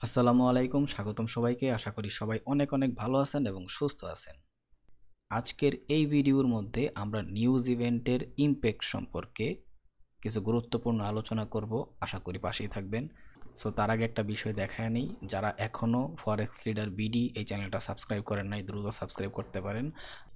আসসালামু আলাইকুম, স্বাগতম সবাইকে। আশা করি সবাই অনেক অনেক ভালো আছেন এবং সুস্থ আছেন। আজকের এই ভিডিওর মধ্যে আমরা নিউজ ইভেন্টের ইমপ্যাক্ট সম্পর্কে কিছু গুরুত্বপূর্ণ আলোচনা করব। আশা করি পাশেই থাকবেন। সো তার আগে একটা বিষয় দেখায় নেই, যারা এখনও ফরেক্স লিডার বিডি এই চ্যানেলটা সাবস্ক্রাইব করেন নাই দ্রুত সাবস্ক্রাইব করতে পারেন।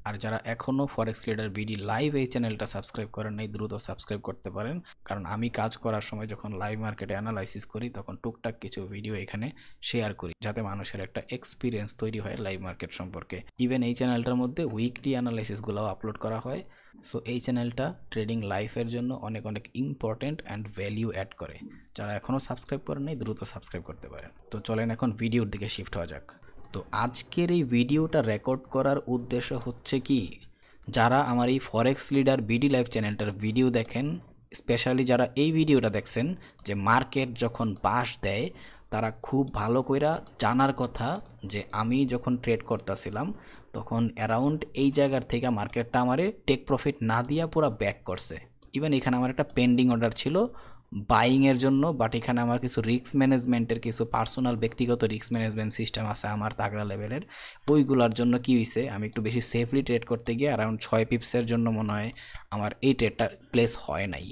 আর যারা এখনও ফরেক্স লিডার বিডি লাইভ এই চ্যানেলটা সাবস্ক্রাইব করেন নাই দ্রুত সাবস্ক্রাইব করতে পারেন। কারণ আমি কাজ করার সময় যখন লাইভ মার্কেটে অ্যানালাইসিস করি তখন টুকটাক কিছু ভিডিও এখানে শেয়ার করি, যাতে মানুষের একটা এক্সপিরিয়েন্স তৈরি হয় লাইভ মার্কেট সম্পর্কে। ইভেন এই চ্যানেলটার মধ্যে উইকলি অ্যানালাইসিসগুলোও আপলোড করা হয়। সো এই চ্যানেলটা ট্রেডিং লাইফের জন্য অনেক অনেক ইম্পর্টেন্ট অ্যান্ড ভ্যালিউ অ্যাড করে। যারা এখনও সাবস্ক্রাইব করেন নাই দ্রুত সাবস্ক্রাইব করতে পারেন। তো চলেন এখন ভিডিওর দিকে শিফট হওয়া যাক। তো আজকের এই ভিডিওটা রেকর্ড করার উদ্দেশ্য হচ্ছে কি, যারা আমার এই ফরেক্স লিডার বিডি লাইভ চ্যানেলটার ভিডিও দেখেন, স্পেশালি যারা এই ভিডিওটা দেখছেন যে মার্কেট যখন বাস দেয়, তারা খুব ভালো কইরা জানার কথা যে আমি যখন ট্রেড করতেছিলাম তখন অ্যারাউন্ড এই জায়গার থেকে মার্কেটটা আমারে টেক প্রফিট না দিয়া পুরো ব্যাক করছে। ইভেন এখানে আমার একটা পেন্ডিং অর্ডার ছিল বাইংয়ের জন্য, বাট এখানে আমার কিছু রিস্ক ম্যানেজমেন্টের কিছু পার্সোনাল ব্যক্তিগত রিস্ক ম্যানেজমেন্ট সিস্টেম আছে আমার তাগড়া লেভেলের। ওইগুলোর জন্য কি হয়েছে, আমি একটু বেশি সেফলি ট্রেড করতে গিয়ে অ্যারাউন্ড 6 পিপসের জন্য মনে হয় আমার এই ট্রেডটা প্লেস হয় নাই।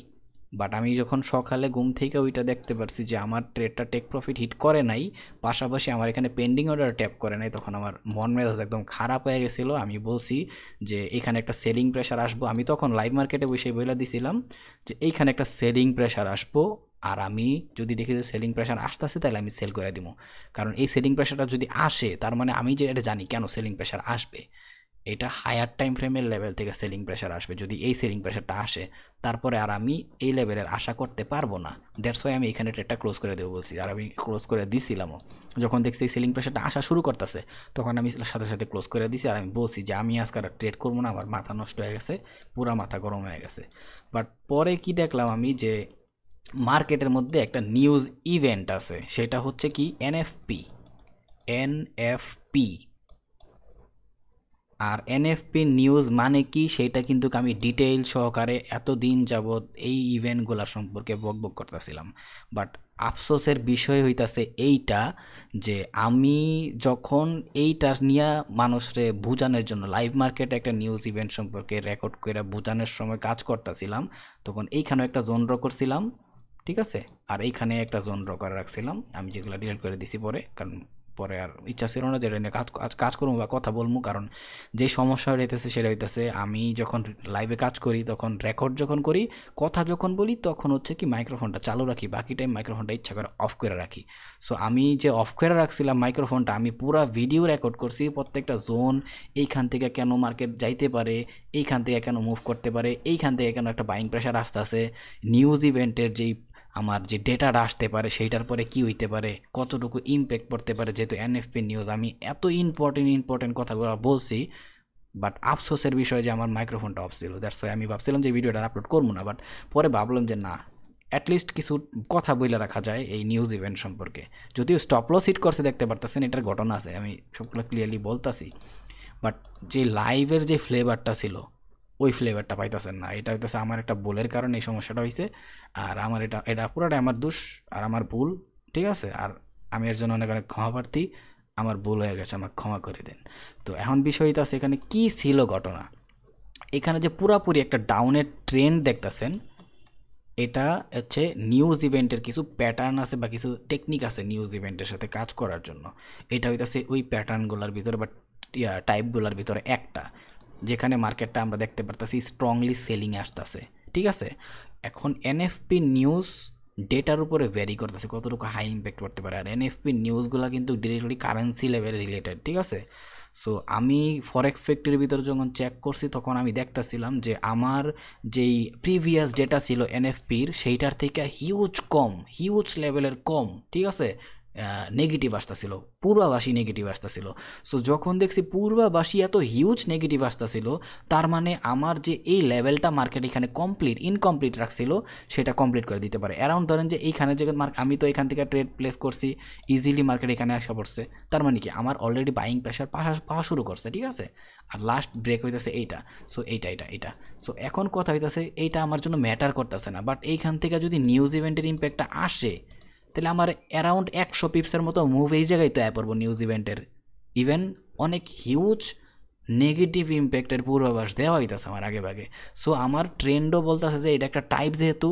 বাট আমি যখন সকালে ঘুম থেকে ওইটা দেখতে পারছি যে আমার ট্রেডটা টেক প্রফিট হিট করে নাই, পাশাপাশি আমার এখানে পেন্ডিং অর্ডার ট্যাপ করে নাই, তখন আমার মন মেজাজ একদম খারাপ হয়ে গেছিলো। আমি বলছি যে এখানে একটা সেলিং প্রেশার আসবো। আমি তখন লাইভ মার্কেটে বসে বলে দিছিলাম যে এইখানে একটা সেলিং প্রেশার আসবো, আর আমি যদি দেখি যে সেলিং প্রেশার আসতেছে তাহলে আমি সেল করে দিব। কারণ এই সেলিং প্রেশারটা যদি আসে তার মানে আমি যে এটা জানি কেন সেলিং প্রেশার আসবে, এটা হায়ার টাইম ফ্রেমের লেভেল থেকে সেলিং প্রেশার আসবে। যদি এই সেলিং প্রেশারটা আসে তারপরে আর আমি এই লেভেলের আশা করতে পারবো না। দ্যাটস ওয়াই আমি এখানে ট্রেডটা ক্লোজ করে দেবো বলছি, আর আমি ক্লোজ করে দিছিলামও। যখন দেখছি এই সেলিং প্রেশারটা আসা শুরু করতেছে তখন আমি সাথে সাথে ক্লোজ করে দিছি, আর আমি বলছি যে আমি আজকে আর ট্রেড করবো না, আমার মাথা নষ্ট হয়ে গেছে, পুরা মাথা গরম হয়ে গেছে। বাট পরে কি দেখলাম আমি, যে মার্কেটের মধ্যে একটা নিউজ ইভেন্ট আছে, সেটা হচ্ছে কি এনএফপি। এনএফপি আর এনএফপি নিউজ মানে কি সেটা কিন্তু আমি ডিটেইল সহকারে এতদিন যাবৎ এই ইভেন্টগুলো সম্পর্কে বকবক করতেছিলাম। বাট আফসোসের বিষয় হইতাছে এইটা, যে আমি যখন এইটা নিয়ে মানুষরে বুঝানোর জন্য লাইভ মার্কেটে একটা নিউজ ইভেন্ট সম্পর্কে রেকর্ড করে বোঝানোর সময় কাজ করতেছিলাম, তখন এইখানেও একটা জোন ড্র করছিলাম, ঠিক আছে। আর এইখানে একটা জোন ড্র করে রাখছিলাম, আমি যেগুলো ডিলিট করে দিছি পরে, কারণ পরে আর ইচ্ছা ছিল না যেটা নিয়ে কাজ কাজ কাজ করবো বা কথা বলবো। কারণ যে সমস্যা হইতেছে সেটা হইতেছে, আমি যখন লাইভে কাজ করি তখন রেকর্ড যখন করি, কথা যখন বলি তখন হচ্ছে কি মাইক্রোফোনটা চালু রাখি, বাকি টাইম মাইক্রোফোনটা ইচ্ছা করে অফ করে রাখি। সো আমি যে অফ করে রাখছিলাম মাইক্রোফোনটা, আমি পুরো ভিডিও রেকর্ড করছি, প্রত্যেকটা জোন, এইখান থেকে কেন মার্কেট যাইতে পারে, এইখান থেকে কেন মুভ করতে পারে, এইখান থেকে কেন একটা বাইং প্রেশার আসতে আসে, নিউজ ইভেন্টের যেই আমার যে ডেটাটা আসতে পারে সেইটার পরে কি হইতে পারে, কতটুকু ইম্প্যাক্ট পড়তে পারে, যেহেতু এনএফপি নিউজ আমি এত ইম্পর্টেন্ট কথাগুলো বলছি। বাট আফসোসের বিষয় যে আমার মাইক্রোফোনটা অফ ছিল, দ্যাটস ওয়াই আমি ভাবছিলাম যে ভিডিওটা আপলোড করবো না। বাট পরে ভাবলাম যে না, অ্যাটলিস্ট কিছু কথা বলে রাখা যায় এই নিউজ ইভেন্ট সম্পর্কে। যদিও স্টপ লস হিট করছে দেখতে পারতেছেন, এটার ঘটনা আছে, আমি সবগুলো ক্লিয়ারলি বলতাছি। বাট যে লাইভের যে ফ্লেভারটা ছিল ওই ফ্লেভারটা পাইতেছেন না, এটা হইতেছে আমার একটা ভুলের কারণে এই সমস্যাটা হয়েছে। আর আমার এটা এটা পুরোটাই আমার দোষ আর আমার ভুল, ঠিক আছে। আর আমি এর জন্য অনেক অনেক ক্ষমা প্রার্থী, আমার ভুল হয়ে গেছে, আমার ক্ষমা করে দেন। তো এখন বিষয় হইতেছে এখানে কি ছিল ঘটনা। এখানে যে পুরাপুরি একটা ডাউনের ট্রেন্ড দেখতেছেন, এটা হচ্ছে নিউজ ইভেন্টের কিছু প্যাটার্ন আছে বা কিছু টেকনিক আছে নিউজ ইভেন্টের সাথে কাজ করার জন্য। এটা হইতেছে ওই প্যাটার্নগুলোর ভিতরে বা টাইপগুলোর ভিতরে একটা, যেখানে মার্কেটটা আমরা দেখতে পারতেছি স্ট্রংলি সেলিংয়ে আসতেছে, ঠিক আছে। এখন এনএফপি নিউজ ডেটার উপরে ভ্যারি করতেছে কতটুকু হাই ইম্প্যাক্ট করতে পারে, আর এনএফপি নিউজগুলো কিন্তু ডিরেক্টলি কারেন্সি লেভেলে রিলেটেড, ঠিক আছে। সো আমি ফরেক্স ফ্যাক্টরির ভিতরে যখন চেক করছি তখন আমি দেখতেছিলাম যে আমার যেই প্রিভিয়াস ডেটা ছিল এনএফপির সেইটার থেকে হিউজ কম, হিউজ লেভেলের কম, ঠিক আছে, নেগেটিভ আসতেছিল, পূর্বাভাসী নেগেটিভ আসতেছিল। সো যখন দেখছি পূর্বাভাসী এত হিউজ নেগেটিভ আসতেছিল, তার মানে আমার যে এই লেভেলটা মার্কেট এখানে ইনকমপ্লিট রাখছিল সেটা কমপ্লিট করে দিতে পারে। অ্যারাউন্ড ধরেন যে এইখানে যে আমি তো এখান থেকে ট্রেড প্লেস করছি, ইজিলি মার্কেট এখানে আসা পড়ছে, তার মানে কি আমার অলরেডি বাইং প্রেশার পাওয়া শুরু করছে, ঠিক আছে। আর লাস্ট ব্রেক হইতেছে এইটা। সো এইটা সো এখন কথা হইতেছে এইটা আমার জন্য ম্যাটার করতেছে না, বাট এইখান থেকে যদি নিউজ ইভেন্টের ইম্প্যাক্টটা আসে তাহলে আমার অ্যারাউন্ড 100 পিপসের মতো মুভ এই জায়গায় তো পড়বো নিউজ ইভেন্টের। ইভেন অনেক হিউজ নেগেটিভ ইম্প্যাক্টের পূর্বাভাস দেওয়া হইতেছে আমার আগে ভাগে। সো আমার ট্রেন্ডও বলতেছে যে এটা একটা টাইপ যেহেতু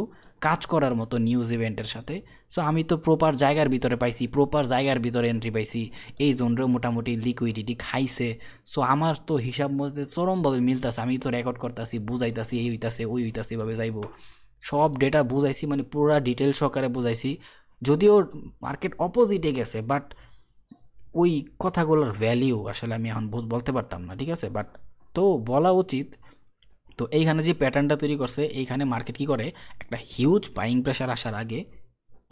কাজ করার মতো নিউজ ইভেন্টের সাথে। সো আমি তো প্রপার জায়গার ভিতরে পাইছি, প্রপার জায়গার ভিতরে এন্ট্রি পাইছি, এই জোনরেও মোটামুটি লিকুইডিটি খাইছে। সো আমার তো হিসাব মধ্যে চরমভাবে মিলতেছে, আমি তো রেকর্ড করতেছি, বুঝাইতেছি, এই হইতাছে ওই হইতাছে, এভাবে যাইব, সব ডেটা বুঝাইছি, মানে পুরা ডিটেল সহকারে বুঝাইছি। যদিও মার্কেট অপোজিটে গেছে, বাট ওই কথাগুলোর ভ্যালিউ আসলে আমি এখন বলতে পারতাম না, ঠিক আছে, বাট তো বলা উচিত। তো এইখানে যে প্যাটার্নটা তৈরি করছে, এইখানে মার্কেট কী করে, একটা হিউজ বাইং প্রেশার আসার আগে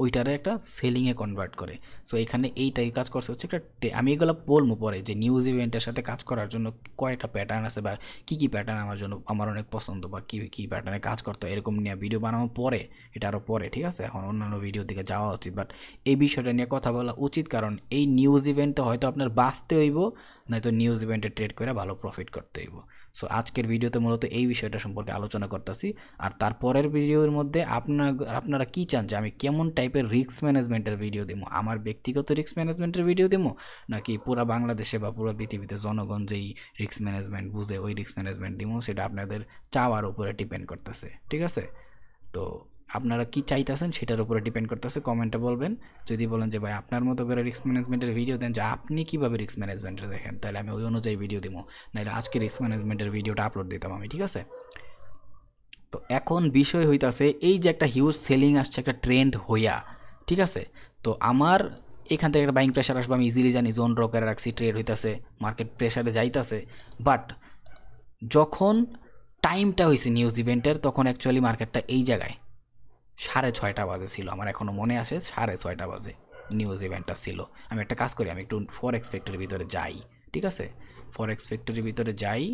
ওইটারে একটা সেলিংয়ে কনভার্ট করে। সো এখানে এইটাই কাজ করছে হচ্ছে একটা আমি এগুলো বলবো পরে যে নিউজ ইভেন্টের সাথে কাজ করার জন্য কয়টা প্যাটার্ন আছে বা কী কী প্যাটার্ন আমার জন্য আমার অনেক পছন্দ বা কী কী প্যাটার্নে কাজ করতে হয়, এরকম নিয়ে ভিডিও বানাবো পরে, এটা আরও পরে, ঠিক আছে। এখন অন্যান্য ভিডিওর দিকে যাওয়া উচিত, বাট এই বিষয়টা নিয়ে কথা বলা উচিত, কারণ এই নিউজ ইভেন্টে হয়তো আপনার বাঁচতে হইব, নয়তো নিউজ ইভেন্টে ট্রেড করে ভালো প্রফিট করতে হইব। সো আজকের ভিডিওতে মূলত এই বিষয়টা সম্পর্কে আলোচনা করতেছি। আর তারপরের ভিডিওর মধ্যে আপনারা কি চান যে আমি কেমন টাইপের রিস্ক ম্যানেজমেন্টের ভিডিও দিব, আমার ব্যক্তিগত রিস্ক ম্যানেজমেন্টের ভিডিও দিব, নাকি পুরা বাংলাদেশে বা পুরো পৃথিবীতে জনগণ যেই রিস্ক ম্যানেজমেন্ট বুঝে ওই রিস্ক ম্যানেজমেন্ট দিব, সেটা আপনাদের চাওয়ার উপরে ডিপেন্ড করতেছে, ঠিক আছে। তো আপনারা কি চাইতেছেন সেটার উপরে ডিপেন্ড করতেছে, কমেন্টে বলবেন। যদি বলেন যে ভাই আপনার মতো করে রিস্ক ম্যানেজমেন্টের ভিডিও দেন, যে আপনি কীভাবে রিস্ক ম্যানেজমেন্টের দেখেন, তাহলে আমি ওই অনুযায়ী ভিডিও দিব, নাহলে আজকে রিস্ক ম্যানেজমেন্টের ভিডিওটা আপলোড দিতাম আমি, ঠিক আছে। তো এখন বিষয় হইতাছে এই যে একটা হিউজ সেলিং আসছে, একটা ট্রেন্ড হইয়া, ঠিক আছে। তো আমার এখান থেকে একটা বাইং প্রেশার আসবে, আমি ইজিলি জানি, জোন ড্র করে রাখছি, ট্রেড হইতাছে, মার্কেট প্রেশারে যাইতাছে। বাট যখন টাইমটা হয়েছে নিউজ ইভেন্টের, তখন অ্যাকচুয়ালি মার্কেটটা এই জায়গায় 6:30 বাজে ছিল, আমার এখনও মনে আসে 6:30 বাজে নিউজ ইভেন্টটা ছিল। আমি একটা কাজ করি, আমি একটু ফরেক্স ফ্যাক্টরির ভিতরে যাই, ঠিক আছে। ফরেক্স ফ্যাক্টরির ভিতরে যাই,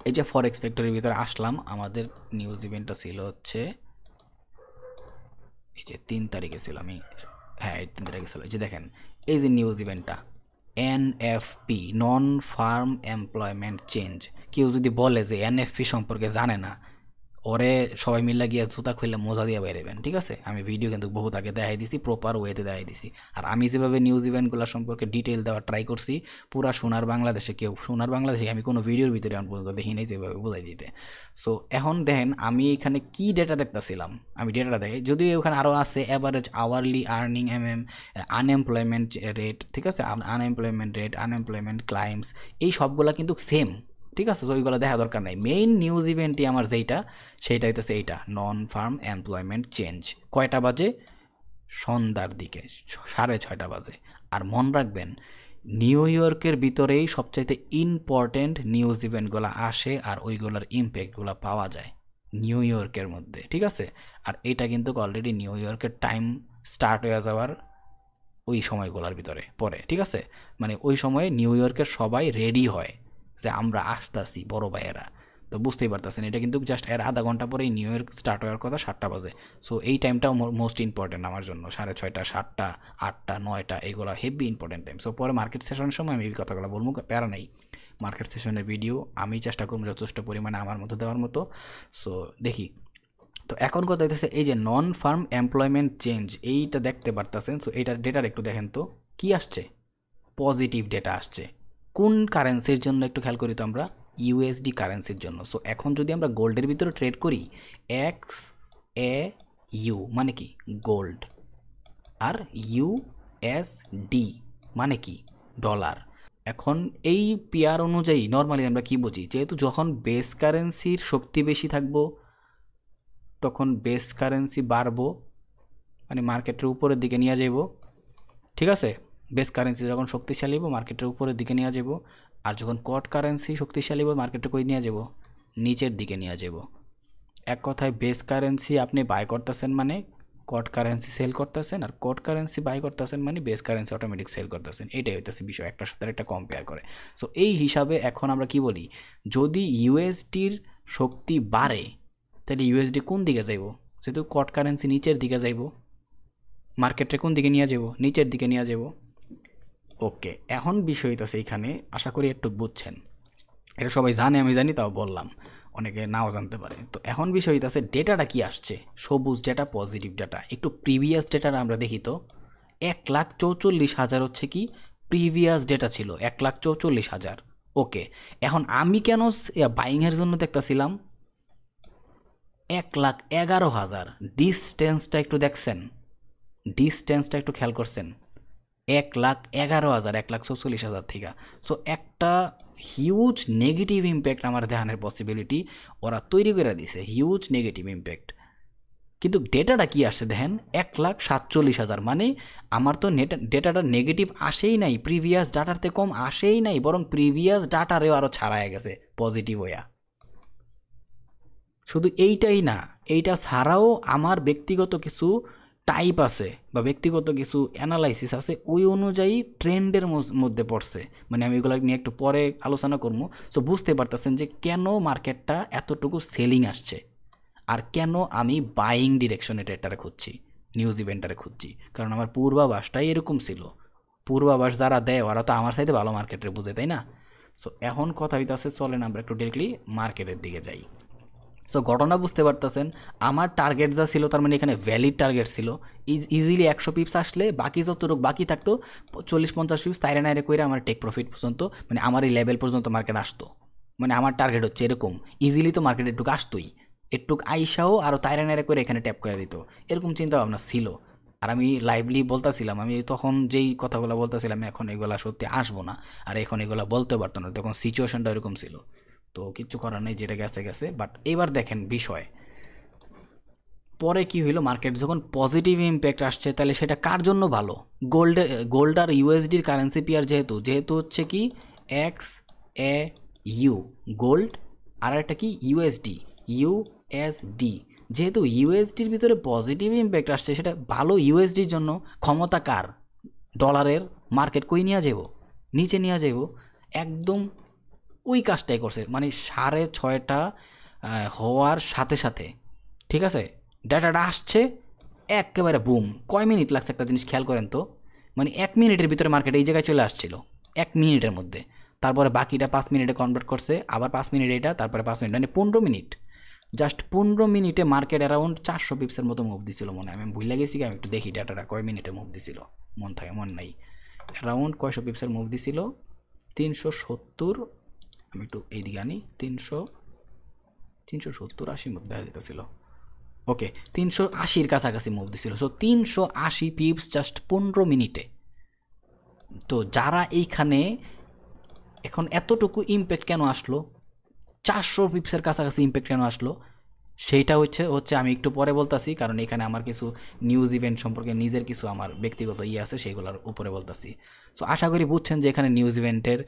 এই যে ফরেক্স ফ্যাক্টরির ভিতরে আসলাম, আমাদের নিউজ ইভেন্টটা ছিল হচ্ছে এই যে 3 তারিখে ছিল, আমি হ্যাঁ 3 তারিখে ছিল। এই যে দেখেন, এই যে নিউজ ইভেন্টটা এনএফপি, নন ফার্ম এমপ্লয়মেন্ট চেঞ্জ। কেউ যদি বলে যে এনএফপি সম্পর্কে জানে না, ওরে সবাই মিলে গিয়ে জুতা খুললে মজা দিয়ে বেরোবেন, ঠিক আছে। আমি ভিডিও কিন্তু বহুত আগে দেখাই দিছি, প্রপার ওয়েতে দেখাই দিছি। আর আমি যেভাবে নিউজ ইভেন্টগুলো সম্পর্কে ডিটেল দেওয়ার ট্রাই করছি, পুরা সোনার বাংলাদেশে আমি কোনো ভিডিওর ভিতরে এখন পর্যন্ত দেখি নাই যেভাবে বোঝাই দিতে। সো এখন দেখেন আমি এখানে কি ডেটা দেখতেছিলাম, আমি ডেটাটা দেখি, যদিও ওখানে আরও আছে average hourly earning unemployment rate, ঠিক আছে, আনএমপ্লয়মেন্ট রেট, আনএমপ্লয়মেন্ট ক্লাইমস, এই সবগুলো কিন্তু সেম, ঠিক আছে। তো ওইগুলো দেখা দরকার নাই। মেইন নিউজ ইভেন্টই আমার যেইটা, সেইটা হইতেছে এইটা, নন ফার্ম এমপ্লয়মেন্ট চেঞ্জ। কয়টা বাজে? সন্ধ্যার দিকে, 6:30 বাজে। আর মন রাখবেন, নিউ ইয়র্কের ভিতরেই সবচাইতে ইম্পর্টেন্ট নিউজ ইভেন্টগুলো আসে, আর ওইগুলোর ইম্প্যাক্টগুলো পাওয়া যায় নিউ ইয়র্কের মধ্যে, ঠিক আছে। আর এটা কিন্তু অলরেডি নিউ ইয়র্কের টাইম স্টার্ট হয়ে যাওয়ার ওই সময়গুলোর ভিতরে পরে, ঠিক আছে। মানে ওই সময়ে নিউ ইয়র্কের সবাই রেডি হয় যে আমরা আসতেছি বড় ভাইয়েরা। তো বুঝতেই পারতেছেন, এটা কিন্তু জাস্ট এর আধা ঘন্টা পরেই নিউ ইয়র্ক স্টার্ট হওয়ার কথা 7টা বাজে। সো এই টাইমটাও মোস্ট ইম্পর্টেন্ট আমার জন্য, 6:30, 7টা, 8টা, 9টা, এগুলো হেভি ইম্পর্টেন্ট টাইম। সো পরে মার্কেট সেশনের সময় আমি এই কথাগুলো বলবো, প্যারা নেই। মার্কেট সেশনের ভিডিও আমি চেষ্টা করবো যথেষ্ট পরিমাণে আমার মতো দেওয়ার মতো। সো দেখি। তো এখন কথা হইতেছে এই যে নন ফার্ম এমপ্লয়মেন্ট চেঞ্জ, এইটা দেখতে পারতেছেন। সো এইটার ডেটার একটু দেখেন তো কি আসছে, পজিটিভ ডেটা আসছে। কোন কারেন্সির জন্য একটু খেয়াল করি তো আমরা, ইউএসডি কারেন্সির জন্য। সো এখন যদি আমরা গোল্ডের ভিতরে ট্রেড করি, এক্স এ ইউ মানে কি গোল্ড, আর ইউএসডি মানে কি ডলার। এখন এই পেয়ার অনুযায়ী নর্মালি আমরা কি বুঝি, যেহেতু যখন বেস কারেন্সির শক্তি বেশি থাকবো, তখন বেস কারেন্সি বাড়বো, মানে মার্কেটের উপরের দিকে নিয়ে যাব, ঠিক আছে। বেস কারেন্সি যখন শক্তিশালী হবো মার্কেটের উপরের দিকে নিয়ে যাব, আর যখন কট কারেন্সি শক্তিশালী হবো মার্কেটে কই নিয়ে যাব, নিচের দিকে নিয়ে যাব। এক কথায় বেস কারেন্সি আপনি বাই করতেছেন মানে কট কারেন্সি সেল করতেছেন, আর কট কারেন্সি বাই করতেছেন মানে বেস কারেন্সি অটোমেটিক সেল করতেছেন। এটাই হইতেছে বিষয়, একটার সাথে একটা কম্পেয়ার করে। সো এই হিসাবে এখন আমরা কি বলি, যদি ইউএসডির শক্তি বাড়ে তাহলে ইউএসডি কোন দিকে যাইব, যেহেতু কট কারেন্সি নিচের দিকে যাইব, মার্কেটে কোন দিকে নিয়ে যাব, নিচের দিকে নিয়ে যাব। ওকে, এখন বিষয় হইতেছে এইখানে, আশা করি একটু বুঝছেন। এটা সবাই জানে, আমি জানি, তাও বললাম। অনেকে নাও জানতে পারে। তো এখন বিষয় হইতাছে ডেটাটা কি আসছে, সবুজ ডেটা, পজিটিভ ডেটা। একটু প্রিভিয়াস ডেটাটা আমরা দেখি তো। 1,44,000 হচ্ছে কি প্রিভিয়াস ডেটা ছিল, 1,44,000। ওকে, এখন আমি কেন বাইংয়ের জন্য দেখতেছিলাম 1,11,000। ডিস্টেন্সটা একটু দেখছেন, ডিস্টেন্সটা একটু খেয়াল করছেন, 1,11,000, 1,44,000 থেকে। সো একটা হিউজ নেগেটিভ ইম্প্যাক্ট আমার ধ্যানের পসিবিলিটি ওরা তৈরি করে দিছে, হিউজ নেগেটিভ ইম্প্যাক্ট। কিন্তু ডেটাটা কি আসছে দেখেন, 1,47,000। মানে আমার তো ডেটাটা নেগেটিভ আসেই নাই, প্রিভিয়াস ডাটাতে কম আসেই নাই, বরং প্রিভিয়াস ডাটারেও আরও ছাড়ায় গেছে পজিটিভ হইয়া। শুধু এইটাই না, এইটা ছাড়াও আমার ব্যক্তিগত কিছু টাইপ আছে বা ব্যক্তিগত কিছু অ্যানালাইসিস আছে, ওই অনুযায়ী ট্রেন্ডের মধ্যে পড়ছে। মানে আমি এগুলো নিয়ে একটু পরে আলোচনা করবো। সো বুঝতে পারতেছেন যে কেন মার্কেটটা এতটুকু সেলিং আসছে, আর কেন আমি বাইং ডিরেকশনে ট্রেডটারে খুঁজছি, নিউজ ইভেন্টারে খুঁজছি। কারণ আমার পূর্বাভাসটাই এরকম ছিল। পূর্বাভাস যারা দেয় ওরা তো আমার সাথে ভালো মার্কেটের বুঝে, তাই না? সো এখন কথা হইতেছে, চলেন আমরা একটু ডিরেক্টলি মার্কেটের দিকে যাই। সো ঘটনা বুঝতে পারতেছেন, আমার টার্গেট যা ছিল, তার মানে এখানে ভ্যালিড টার্গেট ছিল। ইজিলি 100 পিপস আসলে বাকি যতটুকু বাকি থাকতো 40-50 পিপস তাইরে নাইরে কইরা আমার টেক প্রফিট পর্যন্ত, মানে আমার এই লেভেল পর্যন্ত মার্কেট আসতো। মানে আমার টার্গেট হচ্ছে এরকম, ইজিলি তো মার্কেট একটু আসতোই, একটু আইসাও আরও তাইরে নাইরে করে এখানে ট্যাপ করে দিত, এরকম চিন্তা ভাবনা ছিল। আর আমি লাইভলি বলতেছিলাম, আমি তখন যেই কথাগুলো বলতেছিলাম এখন এগুলা সত্যি আসবো না, আর এখন এগুলা বলতে পারতো না, তখন সিচুয়েশনটা এরকম ছিল। তো কিচ্ছু করার নেই, যেটা গেছে গেছে। বাট এবার দেখেন বিষয়, পরে কি হইলো, মার্কেট যখন পজিটিভ ইম্প্যাক্ট আসছে, তাহলে সেটা কার জন্য ভালো? গোল্ড আর ইউএসডির কারেন্সি পেয়ার, যেহেতু হচ্ছে কি এক্স এ ইউ গোল্ড, আর একটা কি ইউএসডি, ইউএসডি। যেহেতু ইউএসডির ভিতরে পজিটিভ ইম্প্যাক্ট আসছে, সেটা ভালো ইউএসডির জন্য। ক্ষমতা কার? ডলারের। মার্কেট কই নিয়ে যাব? নিচে নিয়ে যাব। একদম ওই কাজটাই করছে, মানে 6:30টা হওয়ার সাথে সাথে, ঠিক আছে, ডাটাটা আসছে একেবারে বুম। কয় মিনিট লাগছে একটা জিনিস খেয়াল করেন তো, মানে 1 মিনিটের ভিতরে মার্কেট এই জায়গায় চলে আসছিল, 1 মিনিটের মধ্যে। তারপরে বাকিটা 5 মিনিটে কনভার্ট করছে, আবার 5 মিনিট এটা, তারপরে 5 মিনিট, মানে 15 মিনিট। জাস্ট 15 মিনিটে মার্কেট অ্যারাউন্ড 400 পিপসের মতো মুভ দিছিল মনে হয়। আমি ভুলে গেছি, আমি একটু দেখি ডাটাটা কয় মিনিটে মুভ দিছিল, মন নাই। অ্যারাউন্ড কয়শো পিপসের মুভ দিছিল, 370। আমি একটু এইদিকে আনি, 370-80 মুভ দেখা যেতেছিল। ওকে, 380-র কাছাকাছি মুভ দিছিল। সো 380 পিপস জাস্ট 15 মিনিটে। তো যারা এইখানে এখন এতটুকু ইম্প্যাক্ট কেন আসলো, 400 পিপসের কাছাকাছি ইম্প্যাক্ট কেন আসলো, সেইটা হচ্ছে আমি একটু পরে বলতাছি, কারণ এখানে আমার কিছু নিউজ ইভেন্ট সম্পর্কে নিজের কিছু আমার ব্যক্তিগত আছে, সেইগুলোর উপরে বলতাছি। সো আশা করি বুঝছেন যে এখানে নিউজ ইভেন্টের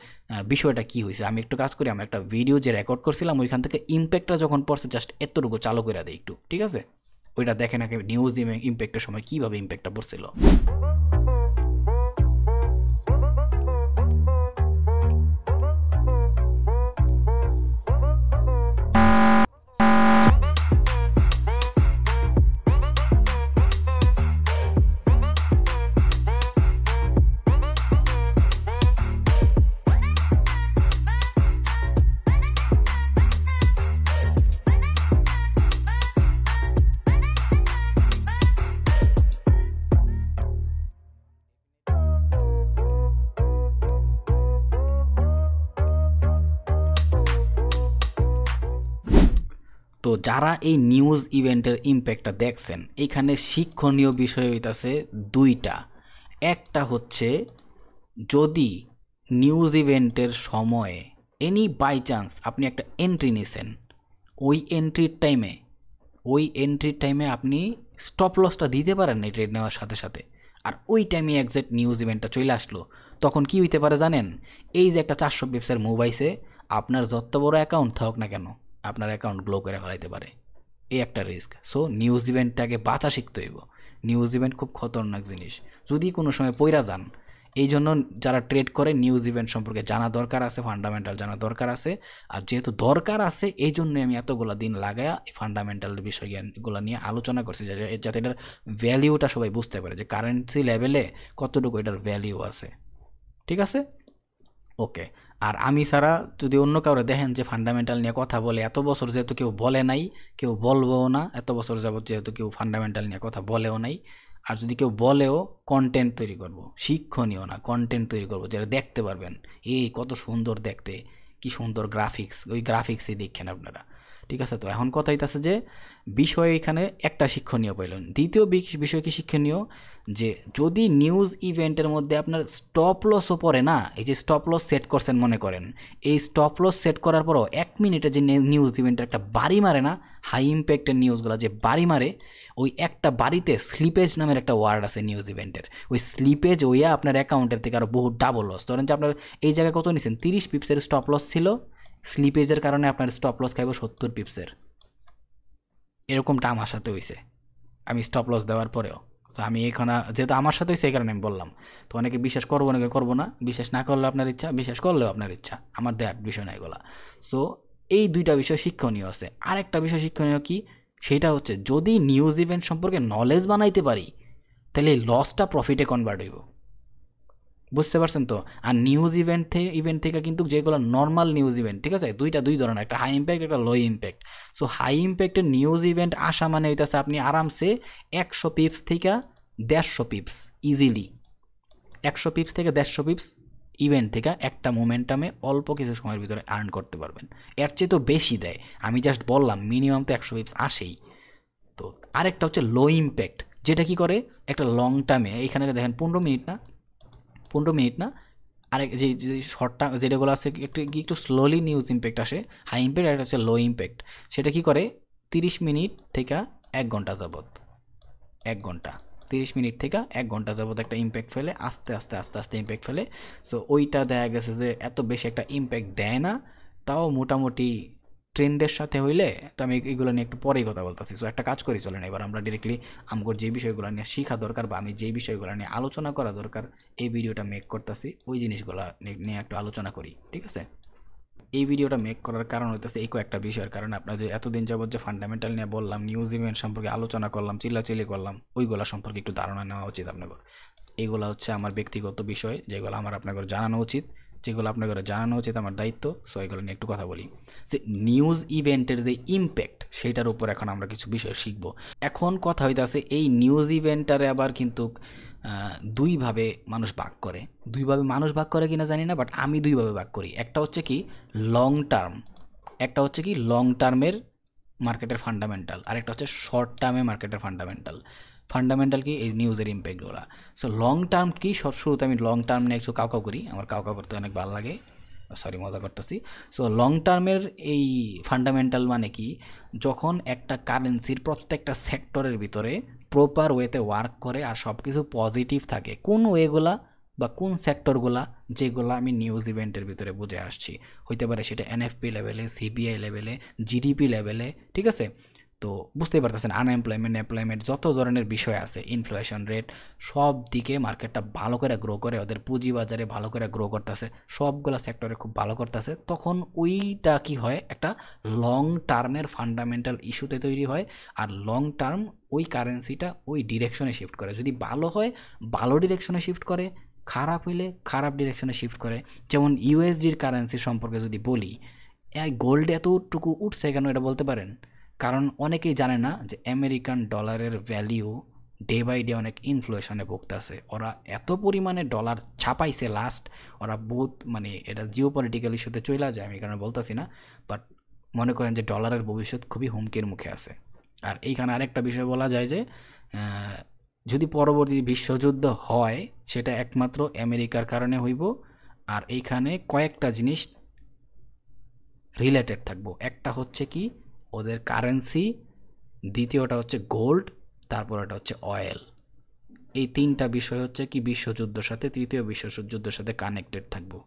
বিষয়টা কী হয়েছে। আমি একটু কাজ করি, আমি একটা ভিডিও যে রেকর্ড করছিলাম ওইখান থেকে ইম্প্যাক্টটা যখন পড়ছে জাস্ট এতটুকু চালু করে দেয় একটু, ঠিক আছে? ওইটা দেখেন আগে নিউজ ইম্প্যাক্টের সময় কীভাবে ইম্প্যাক্টটা পড়ছিল। তো যারা এই নিউজ ইভেন্টের ইম্প্যাক্টটা দেখছেন, এখানে শিক্ষণীয় বিষয় হইতাছে দুইটা। একটা হচ্ছে, যদি নিউজ ইভেন্টের সময়ে এনি বাই চান্স আপনি একটা এন্ট্রি নিছেন, ওই এন্ট্রির টাইমে আপনি স্টপ লসটা দিতে পারেন না ট্রেড নেওয়ার সাথে সাথে, আর ওই টাইমে একজ্যাক্ট নিউজ ইভেন্টটা চলে আসলো, তখন কি হইতে পারে জানেন? এই যে একটা 400 পিপসের মুভ আইছে, আপনার যত বড় অ্যাকাউন্ট থাকুক না কেন, আপনার অ্যাকাউন্ট গ্লো করে ফেলাইতে পারে। এই একটা রিস্ক। সো নিউজ ইভেন্টটাকে বাঁচা শিখতে হইব। নিউজ ইভেন্ট খুব খতরনাক জিনিস, যদি কোনো সময় পইরা যান। এই জন্য যারা ট্রেড করে নিউজ ইভেন্ট সম্পর্কে জানা দরকার আছে, ফান্ডামেন্টাল জানা দরকার আছে। আর যেহেতু দরকার আছে, এই জন্যই আমি এতগুলো দিন লাগায়া ফান্ডামেন্টাল বিষয়গুলো নিয়ে আলোচনা করছি, যাতে এটার ভ্যালিউটা সবাই বুঝতে পারে, যে কারেন্সি লেভেলে কতটুকু এটার ভ্যালিউ আছে। ঠিক আছে? ওকে, আর আমি ছাড়া যদি অন্য কাউরে দেখেন যে ফান্ডামেন্টাল নিয়ে কথা বলে, এত বছর যেহেতু কেউ বলে নাই, কেউ বলবেও না, এত বছর যাবত যেহেতু কেউ ফান্ডামেন্টাল নিয়ে কথা বলেও নাই, আর যদি কেউ বলেও কন্টেন্ট তৈরি করব, শিক্ষণীয় না, কন্টেন্ট তৈরি করব যেটা দেখতে পারবেন, এই কত সুন্দর দেখতে, কি সুন্দর গ্রাফিক্স, ওই গ্রাফিক্সই দেখেন আপনারা। ঠিক আছে, তো এখন কথা হইতাছে যে বিষয় এখানে একটা শিক্ষণীয় পাইলেন। দ্বিতীয় বিষয় কি শিক্ষণীয়, যে যদি নিউজ ইভেন্টের মধ্যে আপনার স্টপ লসও পড়ে না, এই যে স্টপ লস সেট করছেন মনে করেন, এই স্টপ লস সেট করার পরও 1 মিনিটে যে নিউজ ইভেন্টের একটা বাড়ি মারে না, হাই ইম্প্যাক্টের নিউজগুলো যে বাড়ি মারে, ওই একটা বাড়িতে স্লিপেজ নামের একটা ওয়ার্ড আছে নিউজ ইভেন্টের, ওই স্লিপেজ ওইয়া আপনার অ্যাকাউন্টের থেকে আরও বহু ডাবল লস। ধরেন যে আপনার এই জায়গায় কত নিছেন, 30 পিপসের স্টপ লস ছিল, স্লিপেজের কারণে আপনার স্টপ লস খাইব 70 পিপসের। এরকমটা আমার সাথে হয়েছে, আমি স্টপ লস দেওয়ার পরেও। তো আমি এখানে যেহেতু আমার সাথে হয়েছে এই কারণে আমি বললাম। তো অনেকে বিশ্বাস করবো, অনেকে করবো না, বিশ্বাস না করলে আপনার ইচ্ছা, বিশ্বাস করলেও আপনার ইচ্ছা, আমার দেয়ার বিষয় না এগুলা। সো এই দুইটা বিষয় শিক্ষণীয় আছে। আরেকটা বিষয় শিক্ষণীয় কি, সেটা হচ্ছে যদি নিউজ ইভেন্ট সম্পর্কে নলেজ বানাইতে পারি, তাহলে এই লসটা প্রফিটে কনভার্ট হইব। বুঝতে পারছেন তো? আর নিউজ ইভেন্ট থেকে কিন্তু যেগুলো নর্মাল নিউজ ইভেন্ট, ঠিক আছে, দুই ধরনের, একটা হাই ইম্প্যাক্ট, একটা লো ইম্প্যাক্ট। সো হাই ইম্প্যাক্টের নিউজ ইভেন্ট আসা মানে হইতেছে আপনি আরামসে 100 পিপস থেকে 150 পিপস ইজিলি, 100 পিপস থেকে 150 পিপস ইভেন্ট থেকে একটা মোমেন্টামে অল্প কিছু সময়ের ভিতরে আর্ন করতে পারবেন। এর চেয়ে তো বেশি দেয়, আমি জাস্ট বললাম মিনিমাম তো 100 পিপস আসেই। তো আরেকটা হচ্ছে লো ইম্প্যাক্ট, যেটা কি করে একটা লং টার্মে, এইখানে দেখেন 15 মিনিট না, আরেক যে শর্ট টার্ম যেটাগুলো আছে একটু একটু স্লোলি নিউজ ইম্প্যাক্ট আসে, হাই ইম্প্যাক্ট, আর হচ্ছে লো ইম্প্যাক্ট। সেটা কি করে 30 মিনিট থেকে 1 ঘন্টা যাবত, 1 ঘন্টা 30 মিনিট থেকে 1 ঘন্টা যাবত একটা ইম্প্যাক্ট ফেলে, আস্তে আস্তে আস্তে আস্তে ইম্প্যাক্ট ফেলে। সো ওইটা দেখা গেছে যে এত বেশি একটা ইম্প্যাক্ট দেয় না, তাও মোটামুটি ট্রেন্ডের সাথে হইলে। তো আমি এগুলো নিয়ে একটু পরেই কথা বলতেছি। সো একটা কাজ করি চলেন, এবার আমরা ডিরেক্টলি আমগোর যে বিষয়গুলো নিয়ে শেখা দরকার, বা আমি যেই বিষয়গুলো নিয়ে আলোচনা করা দরকার, এই ভিডিওটা মেক করতেছি, ওই জিনিসগুলো নিয়ে একটু আলোচনা করি। ঠিক আছে, এই ভিডিওটা মেক করার কারণ হইতেছে এই কয়েকটা বিষয়ের কারণে। আপনার যে এতদিন যাবত যে ফান্ডামেন্টাল নিয়ে বললাম, নিউজ ইভেন্ট সম্পর্কে আলোচনা করলাম, চিল্লাচিল্লি করলাম, ওইগুলা সম্পর্কে একটু ধারণা নেওয়া উচিত আপনাদের। এইগুলো হচ্ছে আমার ব্যক্তিগত বিষয়, যেগুলো আমার আপনাদের জানানো উচিত, যেগুলো আপনাদের জানানো উচিত আমার দায়িত্ব। সো এগুলো নিয়ে একটু কথা বলি, যে নিউজ ইভেন্টের যে ইম্প্যাক্ট, সেটার উপর এখন আমরা কিছু বিষয় শিখব। এখন কথা হইতেছে এই নিউজ ইভেন্টারে আবার কিন্তু দুইভাবে মানুষ ভাগ করে। দুইভাবে মানুষ ভাগ করে কিনা জানি না, বাট আমি দুইভাবে ভাগ করি। একটা হচ্ছে কি লং টার্ম, একটা হচ্ছে কি লং টার্মের মার্কেটের ফান্ডামেন্টাল, আর একটা হচ্ছে শর্ট টার্মে মার্কেটের ফান্ডামেন্টাল। ফান্ডামেন্টাল কি এই নিউজের ইম্প্যাক্টগুলো। সো লং টার্ম কি, শুরুতে আমি লং টার্ম নিয়ে একটু কাউকাউ করি, আমার কাউকাউ করতে অনেক ভালো লাগে, সরি মজা করতেছি। সো লং টার্মের এই ফান্ডামেন্টাল মানে কি, যখন একটা কারেন্সির প্রত্যেকটা সেক্টরের ভিতরে প্রপার ওয়েতে ওয়ার্ক করে আর সব কিছু পজিটিভ থাকে, কোন ওয়েগুলা বা কোন সেক্টরগুলা, যেগুলো আমি নিউজ ইভেন্টের ভিতরে বুঝে আসছি, হইতে পারে সেটা এনএফপি লেভেলে, সিপিআই লেভেলে, জিডিপি লেভেলে, ঠিক আছে। তো বুঝতেই পারতেছেন আনএমপ্লয়মেন্ট, এমপ্লয়মেন্ট, যত ধরনের বিষয় আছে, ইনফ্লেশন রেট, সব দিকে মার্কেটটা ভালো করে গ্রো করে, ওদের পুঁজি বাজারে ভালো করে গ্রো করতেছে, সবগুলো সেক্টরে খুব ভালো করতেছে, তখন ওইটা কি হয়, একটা লং টার্মের ফান্ডামেন্টাল ইস্যুতে তৈরি হয়। আর লং টার্ম ওই কারেন্সিটা ওই ডিরেকশনে শিফট করে, যদি ভালো হয় ভালো ডিরেকশনে শিফট করে, খারাপ হইলে খারাপ ডিরেকশনে শিফট করে। যেমন ইউএসডির কারেন্সি সম্পর্কে যদি বলি, গোল্ড এতটুকু উঠছে কেন এটা বলতে পারেন? কারণ অনেকেই জানে না যে আমেরিকান ডলারের ভ্যালিউ ডে বাই ডে অনেক ইনফ্লেশনে ভুগতেছে। ওরা এত পরিমাণে ডলার ছাপাইছে লাস্ট, ওরা বহুত মানে এটা জিও পলিটিক্যাল ইস্যুতে চলে যায়, আমি এখানে বলতেছি না, বাট মনে করেন যে ডলারের ভবিষ্যৎ খুবই হুমকির মুখে আছে। আর এইখানে আরেকটা বিষয় বলা যায় যে যদি পরবর্তী বিশ্বযুদ্ধ হয়, সেটা একমাত্র আমেরিকার কারণে হইব। আর এইখানে কয়েকটা জিনিস রিলেটেড থাকবো, একটা হচ্ছে কি ওদের কারেন্সি, দ্বিতীয়টা হচ্ছে গোল্ড, তারপর এটা হচ্ছে অয়েল। এই তিনটা বিষয় হচ্ছে কি বিশ্বযুদ্ধের সাথে, তৃতীয় বিশ্বযুদ্ধের সাথে কানেক্টেড থাকবো।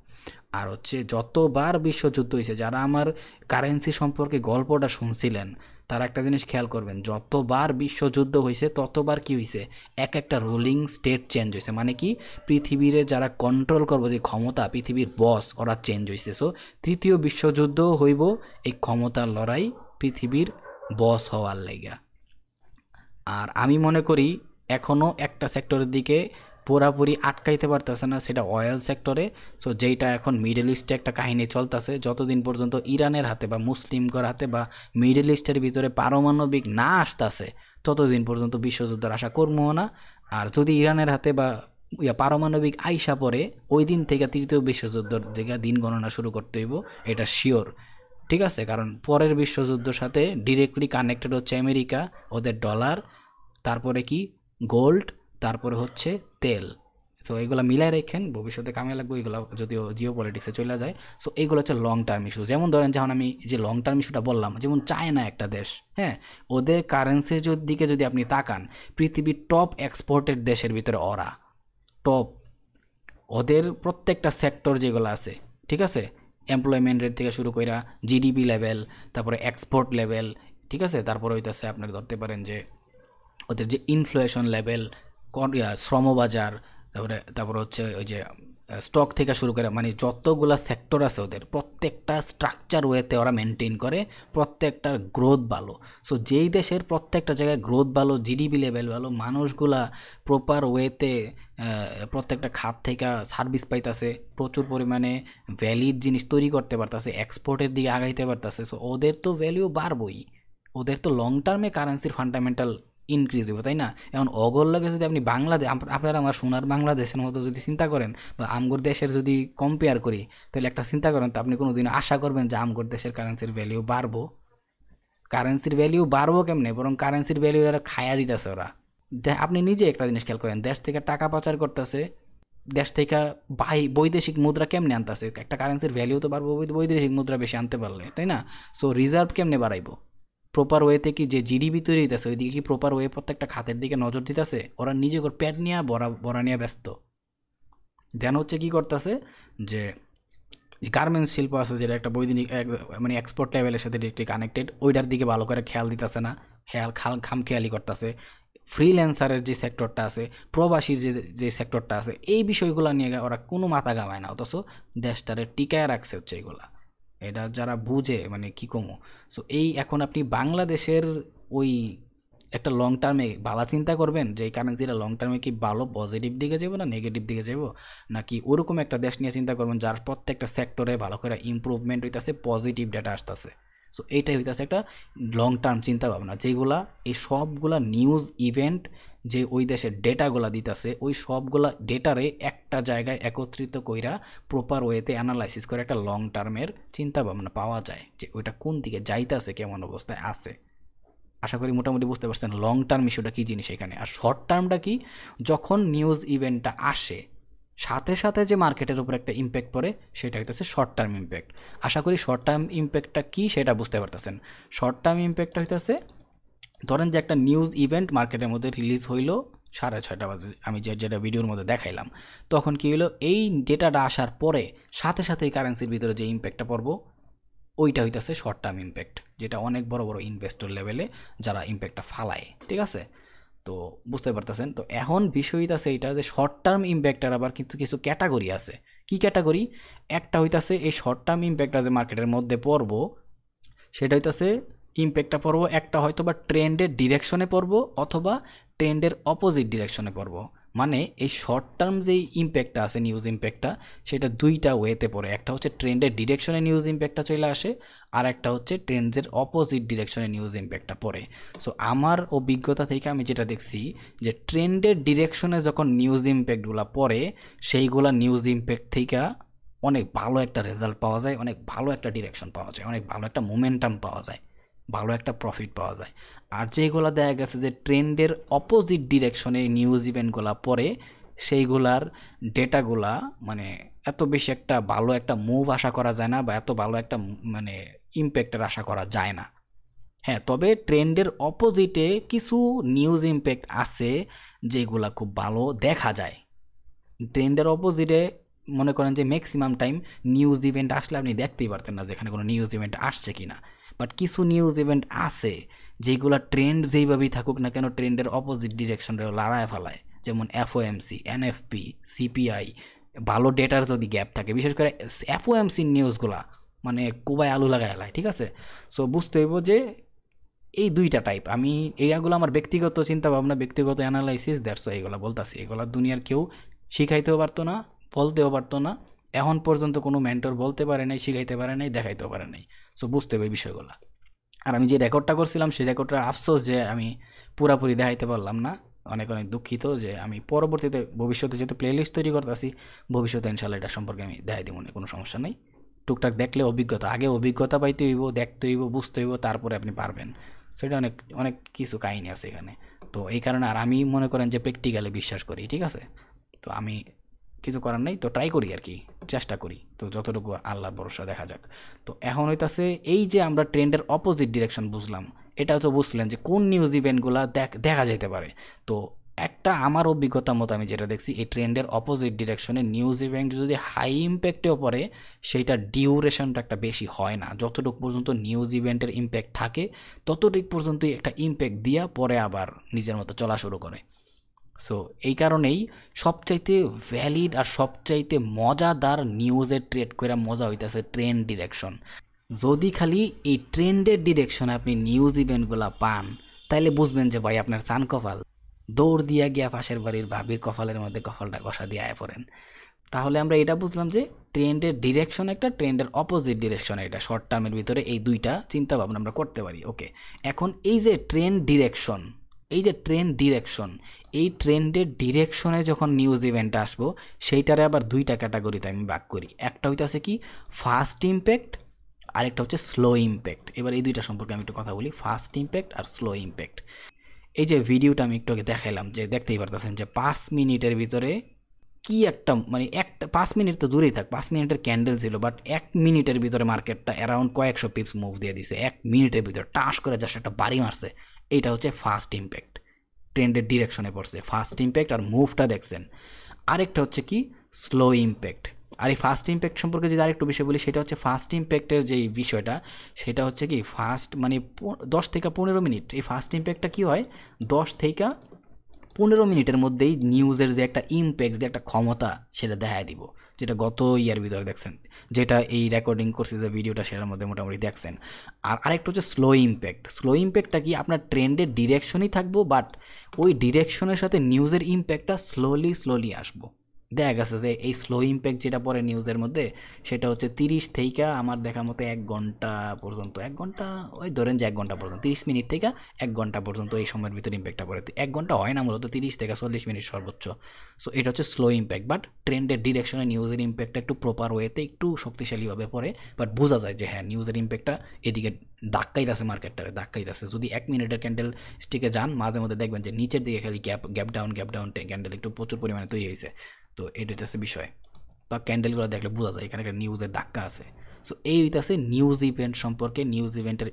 আর হচ্ছে যতবার বিশ্বযুদ্ধ হয়েছে, যারা আমার কারেন্সি সম্পর্কে গল্পটা শুনছিলেন, তারা একটা জিনিস খেয়াল করবেন, যতবার বিশ্বযুদ্ধ হয়েছে ততবার কি হয়েছে, এক একটা রুলিং স্টেট চেঞ্জ হয়েছে। মানে কি পৃথিবীর যারা কন্ট্রোল করবো যে ক্ষমতা, পৃথিবীর বস, ওরা চেঞ্জ হয়েছে। সো তৃতীয় বিশ্বযুদ্ধ হইব এই ক্ষমতার লড়াই, পৃথিবীর বস হওয়ার লেগা। আর আমি মনে করি এখনও একটা সেক্টরের দিকে পুরাপুরি আটকাইতে পারতেছে না, সেটা অয়েল সেক্টরে। সো যেইটা এখন মিডল ইস্টে একটা কাহিনী চলতেছে, যতদিন পর্যন্ত ইরানের হাতে বা মুসলিমদের হাতে বা মিডল ইস্টের ভিতরে পারমাণবিক না আসতেছে, ততদিন পর্যন্ত বিশ্বযুদ্ধের আশা করবো না। আর যদি ইরানের হাতে বা পারমাণবিক আইসা পরে, ওই দিন থেকে তৃতীয় বিশ্বযুদ্ধের দিকে দিন গণনা শুরু করতে হইব, এটা শিওর। ঠিক আছে, কারণ পরের বিশ্বযুদ্ধের সাথে ডিরেক্টলি কানেক্টেড হচ্ছে আমেরিকা, ওদের ডলার, তারপরে কি গোল্ড, তারপরে হচ্ছে তেল। সো এগুলো মিলাই রাখেন, ভবিষ্যতে কামে লাগবে এগুলো, যদিও জিও পলিটিক্সে চলে যায়। সো এইগুলো হচ্ছে লং টার্ম ইস্যু। যেমন ধরেন, যখন আমি যে লং টার্ম ইস্যুটা বললাম, যেমন চায়না একটা দেশ, হ্যাঁ, ওদের কারেন্সির দিকে যদি আপনি তাকান, পৃথিবীর টপ এক্সপোর্টেড দেশের ভিতরে ওরা টপ। ওদের প্রত্যেকটা সেক্টর যেগুলো আছে, ঠিক আছে, এমপ্লয়মেন্ট রেট থেকে শুরু করে জিডিপি লেভেল, তারপরে এক্সপোর্ট লেভেল, ঠিক আছে, তারপরে হইতেছে আপনাকে ধরতে পারেন যে ওদের যে ইনফ্লেশন লেভেল, শ্রমবাজার, তারপরে হচ্ছে ওই যে স্টক থেকে শুরু করে, মানে যতগুলা সেক্টর আছে ওদের প্রত্যেকটা স্ট্রাকচার ওয়েতে ওরা মেনটেন করে, প্রত্যেকটার গ্রোথ ভালো। সো যেই দেশের প্রত্যেকটা জায়গায় গ্রোথ ভালো, জিডিপি লেভেল ভালো, মানুষগুলা প্রপার ওয়েতে প্রত্যেকটা খাত থেকে সার্ভিস পাইতেছে, প্রচুর পরিমাণে ভ্যালিড জিনিস তৈরি করতে পারতেছে, এক্সপোর্টের দিকে আগাইতে পারতেছে, সো ওদের তো ভ্যালিউ বাড়বই। ওদের তো লং টার্মে কারেন্সির ফান্ডামেন্টাল ইনক্রিজ হবে, তাই না? এখন অগর লাগে যদি আপনি বাংলাদেশ, আপনারা আমার সোনার বাংলাদেশের মতো যদি চিন্তা করেন, বা আমগর দেশের যদি কম্পেয়ার করি, তাহলে একটা চিন্তা করেন তো, আপনি কোনো দিন আশা করবেন যে আমগর দেশের কারেন্সির ভ্যালিউ বাড়বো? কারেন্সির ভ্যালিউ বাড়বো কেমনে? বরং কারেন্সির ভ্যালিউ এরা খায়া দিতেছে ওরা। আপনি নিজে একটা জিনিস খেয়াল করেন, দেশ থেকে টাকা পাচার করতেছে, দেশ থেকে বৈদেশিক মুদ্রা কেমনে আনতেছে? একটা কারেন্সির ভ্যালিউ তো বাড়বো বৈদেশিক মুদ্রা বেশি আনতে পারলে, তাই না? সো রিজার্ভ কেমনে বাড়াইবো? প্রপার ওয়েতে কি যে জিডিপি তৈরি হইতেছে, ওইদিকে কি প্রপার ওয়ে প্রত্যেকটা খাতের দিকে নজর দিতেছে? ওরা নিজে করে পেট নিয়ে বড়া নিয়ে ব্যস্ত। দেন হচ্ছে কি করতেছে, যে গার্মেন্টস শিল্প আছে, যেটা একটা বৈদিক মানে এক্সপোর্ট লেভেলের সাথে ডিরেক্টলি কানেক্টেড, ওইটার দিকে ভালো করে খেয়াল দিতেছে না, খামখেয়ালি করতেছে। ফ্রিল্যান্সারের যে সেক্টরটা আছে, প্রবাসীর যে সেক্টরটা আছে, এই বিষয়গুলো নিয়ে ওরা কোনো মাথা ঘামায় না, অথচ দেশটারে টিকায় রাখছে হচ্ছে এগুলা। এটা যারা বুঝে, মানে কি কমো। সো এই এখন আপনি বাংলাদেশের ওই একটা লং টার্মে ভালো চিন্তা করবেন যে এই কারেন্সিটা লং টার্মে কি ভালো পজিটিভ দিকে যাবো না নেগেটিভ দিকে যাবো, নাকি ওরকম একটা দেশ নিয়ে চিন্তা করবেন যার প্রত্যেকটা সেক্টরে ভালো করে ইম্প্রুভমেন্ট হইতেছে, পজিটিভ ডেটা আসতেছে। সো এইটাই হইতেছে একটা লং টার্ম চিন্তা ভাবনা, যেগুলা এই সবগুলা নিউজ ইভেন্ট যে ওই দেশের ডেটাগুলা দিতেছে, ওই সবগুলা ডেটারে একটা জায়গায় একত্রিত কইরা প্রপার ওয়েতে অ্যানালাইসিস করে একটা লং টার্মের চিন্তা ভাবনা পাওয়া যায়, যে ওইটা কোন দিকে যাইতেছে, কেমন অবস্থায় আছে। আশা করি মোটামুটি বুঝতে পারছেন লং টার্ম ইস্যুটা কী জিনিস এখানে। আর শর্ট টার্মটা কি? যখন নিউজ ইভেন্টটা আসে, সাথে সাথে যে মার্কেটের উপর একটা ইম্প্যাক্ট পড়ে, সেটা হইতেছে শর্ট টার্ম ইম্প্যাক্ট। আশা করি শর্ট টার্ম ইম্প্যাক্টটা কী সেটা বুঝতে পারতেছেন। শর্ট টার্ম ইম্প্যাক্টটা হইতেছে, ধরেন যে একটা নিউজ ইভেন্ট মার্কেটের মধ্যে রিলিজ হইলো 6:30 বাজে, আমি যেটা ভিডিওর মধ্যে দেখাইলাম, তখন কী হইলো, এই ডেটাটা আসার পরে সাথে সাথেই কারেন্সির ভিতরে যে ইম্প্যাক্টটা পড়বো, ওইটা হইতেছে শর্ট টার্ম ইম্প্যাক্ট, যেটা অনেক বড় বড় ইনভেস্টর লেভেলে যারা ইম্প্যাক্টটা ফালায়, ঠিক আছে? তো বুঝতে পারতেছেন। তো এখন বিষয় হইতাছে এইটা, যে শর্ট টার্ম ইম্প্যাক্টের আবার কিন্তু কিছু ক্যাটাগরি আছে। কি ক্যাটাগরি? একটা হইতাছে এই শর্ট টার্ম ইম্প্যাক্টটা যে মার্কেটের মধ্যে পড়ব, সেটা হইতাছে ইম্প্যাক্টটা পড়ব একটা হয়তো বা ট্রেন্ডের ডিরেকশনে পড়ব, অথবা ট্রেন্ডের অপোজিট ডিরেকশনে পড়ব। মানে এই শর্ট টার্ম যেই ইম্প্যাক্টটা আছে, নিউজ ইম্প্যাক্টটা, সেটা দুইটা ওয়েতে পড়ে। একটা হচ্ছে ট্রেন্ডের ডিরেকশনে নিউজ ইম্প্যাক্টটা চলে আসে, আর একটা হচ্ছে ট্রেন্ডের অপোজিট ডিরেকশনে নিউজ ইম্প্যাক্টটা পড়ে। সো আমার অভিজ্ঞতা থেকে আমি যেটা দেখছি, যে ট্রেন্ডের ডিরেকশনে যখন নিউজ ইম্প্যাক্টগুলো পড়ে, সেইগুলা নিউজ ইম্প্যাক্ট থেকে অনেক ভালো একটা রেজাল্ট পাওয়া যায়, অনেক ভালো একটা ডিরেকশন পাওয়া যায়, অনেক ভালো একটা মোমেন্টাম পাওয়া যায়, ভালো একটা প্রফিট পাওয়া যায়। আর যেগুলো দেখা গেছে যে ট্রেন্ডের অপোজিট ডিরেকশনে নিউজ ইভেন্টগুলো পড়ে, সেইগুলার ডেটাগুলা মানে এত বেশি একটা ভালো একটা মুভ আশা করা যায় না, বা এত ভালো একটা মানে ইম্প্যাক্টের আশা করা যায় না। হ্যাঁ, তবে ট্রেন্ডের অপোজিটে কিছু নিউজ ইম্প্যাক্ট আছে যেগুলা খুব ভালো দেখা যায়। ট্রেন্ডের অপোজিটে মনে করেন যে ম্যাক্সিমাম টাইম নিউজ ইভেন্ট আসলে আপনি দেখতেই পারতেন না যেখানে কোনো নিউজ ইভেন্ট আসছে কি না। বাট কিছু নিউজ ইভেন্ট আছে যেগুলো ট্রেন্ড যেইভাবেই থাকুক না কেন, ট্রেন্ডের অপোজিট ডিরেকশনে লড়ায় ফেলায়। যেমন এফওএমসি, এনএফপি, সিপিআই, ভালো ডেটার যদি গ্যাপ থাকে, বিশেষ করে এফওএমসির নিউজগুলা মানে কোবায় আলু লাগায় এলায়, ঠিক আছে? সো বুঝতে হইব যে এই দুইটা টাইপ। আমি এইগুলো আমার ব্যক্তিগত চিন্তা ভাবনা, ব্যক্তিগত অ্যানালাইসিস, দ্যাটস এগুলো বলতাছি। এগুলো দুনিয়ার কেউ শিখাইতেও পারতো না, বলতেও পারতো না। এখন পর্যন্ত কোনো মেন্টর বলতে পারে নাই, শিখাইতে পারে নাই, দেখাইতেও পারে নাই। সো বুঝতে হবে এই বিষয়গুলো। আর আমি যে রেকর্ডটা করছিলাম সেই রেকর্ডটা আফসোস যে আমি পুরাপুরি দেখাইতে পারলাম না। অনেক অনেক দুঃখিত যে আমি পরবর্তীতে ভবিষ্যতে যেহেতু প্লেলিস্ট তৈরি করতেছি, ভবিষ্যতে ইনশাল্লাহ এটা সম্পর্কে আমি দেখাই দিব না, কোনো সমস্যা নেই। টুকটাক দেখলে অভিজ্ঞতা, আগে অভিজ্ঞতা পাইতে হইব, দেখতে হইব, বুঝতে হইব, তারপরে আপনি পারবেন। সেটা অনেক অনেক কিছু কাহিনী আছে এখানে। তো এই কারণে আর আমি মনে করেন যে প্র্যাকটিক্যালে বিশ্বাস করি, ঠিক আছে। তো আমি কিছু করার নাই, তো ট্রাই করি আর কি, চেষ্টা করি। তো যতটুকু আল্লাহর ভরসা, দেখা যাক। তো এখন হইতাছে এই যে আমরা ট্রেন্ডের অপোজিট ডিরেকশন বুঝলাম, এটা তো বুঝলেন যে কোন নিউজ ইভেন্টগুলো দেখা যেতে পারে। তো একটা আমার অভিজ্ঞতা মতো আমি যেটা দেখছি, এই ট্রেন্ডের অপোজিট ডিরেকশনে নিউজ ইভেন্ট যদি হাই ইম্প্যাক্টেও পড়ে, সেইটা ডিউরেশনটা একটা বেশি হয় না। যতটুকু পর্যন্ত নিউজ ইভেন্টের ইম্প্যাক্ট থাকে, ততটুকু পর্যন্তই একটা ইম্প্যাক্ট দিয়া পরে আবার নিজের মতো চলা শুরু করে। সো এই কারণেই সবচাইতে ভ্যালিড আর সবচাইতে মজাদার নিউজের ট্রেড করে মজা হইতেছে ট্রেন্ড ডিরেকশন। যদি খালি এই ট্রেন্ডের ডিরেকশনে আপনি নিউজ ইভেন্টগুলো পান, তাইলে বুঝবেন যে ভাই আপনার চান কপাল, দৌড় দিয়া গিয়া পাশের বাড়ির ভাবির কপালের মধ্যে কপালটা কষা দিয়ে আয় পড়েন। তাহলে আমরা এটা বুঝলাম যে ট্রেন্ডের ডিরেকশন একটা, ট্রেন্ডের অপোজিট ডিরেকশন এটা। শর্ট টার্মের ভিতরে এই দুইটা চিন্তা ভাবনা আমরা করতে পারি। ওকে, এখন এই যে ট্রেন্ড ডিরেকশন, এই যে ট্রেন্ড ডিরেকশন, এই ট্রেন্ডের ডিরেকশনে যখন নিউজ ইভেন্ট আসবো, সেইটারে আবার দুইটা ক্যাটাগরিতে আমি ভাগ করি। একটা হইতাছে কি ফাস্ট ইম্প্যাক্ট, আরেকটা হচ্ছে স্লো ইম্প্যাক্ট। এবার এই দুইটা সম্পর্কে আমি একটু কথা বলি, ফাস্ট ইম্প্যাক্ট আর স্লো ইম্প্যাক্ট। এই যে ভিডিওটা আমি একটু আগে দেখাইলাম, যে দেখতেই পারতেছেন যে 5 মিনিটের ভিতরে কি একটা, মানে একটা 5 মিনিট তো দূরেই থাক, 5 মিনিটের ক্যান্ডেল ছিল, বাট 1 মিনিটের ভিতরে মার্কেটটা অ্যারাউন্ড কয়েকশো পিপস মুভ দিয়ে দিছে। 1 মিনিটের ভিতরে টাস করে জাস্ট একটা বাড়ি মারছে। এইটা হচ্ছে ফাস্ট ইম্প্যাক্ট, ট্রেন্ডের ডিরেকশনে পড়ছে ফাস্ট ইম্প্যাক্ট, আর মুভটা দেখছেন। আরেকটা হচ্ছে কি স্লো ইম্প্যাক্ট। আর এই ফাস্ট ইম্প্যাক্ট সম্পর্কে যদি আরেকটু বিষয় বলি, সেটা হচ্ছে ফাস্ট ইম্প্যাক্টের যেই বিষয়টা, সেটা হচ্ছে কি ফাস্ট মানে 10 থেকে 15 মিনিট। এই ফাস্ট ইম্প্যাক্টটা কি হয়, 10 থেকে 15 মিনিটের মধ্যেই নিউজের যে একটা ইম্প্যাক্ট, যে একটা ক্ষমতা, সেটা দেখায় দিব। যেটা গত ইয়ার ভিতরে দেখছেন, যেটা এই রেকর্ডিং করছে যে ভিডিওটা, সেটার মধ্যে মোটামুটি দেখছেন। আর আরেকটা হচ্ছে স্লো ইম্প্যাক্ট। স্লো ইম্প্যাক্টটা কি, আপনার ট্রেন্ডের ডিরেকশনই থাকবো, বাট ওই ডিরেকশনের সাথে নিউজের ইম্প্যাক্টটা স্লোলি স্লোলি আসবো। দেখা গেছে যে এই স্লো ইম্প্যাক্ট যেটা পড়ে নিউজের মধ্যে, সেটা হচ্ছে 30 থেকে আমার দেখা মতো 1 ঘন্টা পর্যন্ত, 1 ঘন্টা, ওই ধরেন যে 1 ঘন্টা পর্যন্ত, 30 মিনিট থেকে 1 ঘন্টা পর্যন্ত এই সময়ের ভিতরে ইম্প্যাক্টটা পড়ে। 1 ঘন্টা হয় না, মূলত 30 থেকে 40 মিনিট সর্বোচ্চ। সো এটা হচ্ছে স্লো ইম্প্যাক্ট, বাট ট্রেন্ডের ডিরেকশনে নিউজের ইম্প্যাক্টটা একটু প্রপার ওয়েতে একটু শক্তিশালীভাবে পড়ে, বাট বোঝা যায় যে হ্যাঁ নিউজের ইম্প্যাক্টটা এদিকে ধাক্কাইতেছে, মার্কেটটারে ধাক্কাইতেছে। যদি 1 মিনিটের ক্যান্ডেল স্টিকে যান, মাঝে মধ্যে দেখবেন যে নিচের দিকে খালি গ্যাপ ডাউন ক্যান্ডেল একটু প্রচুর পরিমাণে তৈরি হয়েছে। তো এটা হচ্ছে বিষয়, বা ক্যান্ডেলগুলো দেখলে বোঝা যায় এখানে একটা নিউজের ধাক্কা আছে। সো এই হইতেছে নিউজ ইভেন্ট সম্পর্কে, নিউজ ইভেন্টের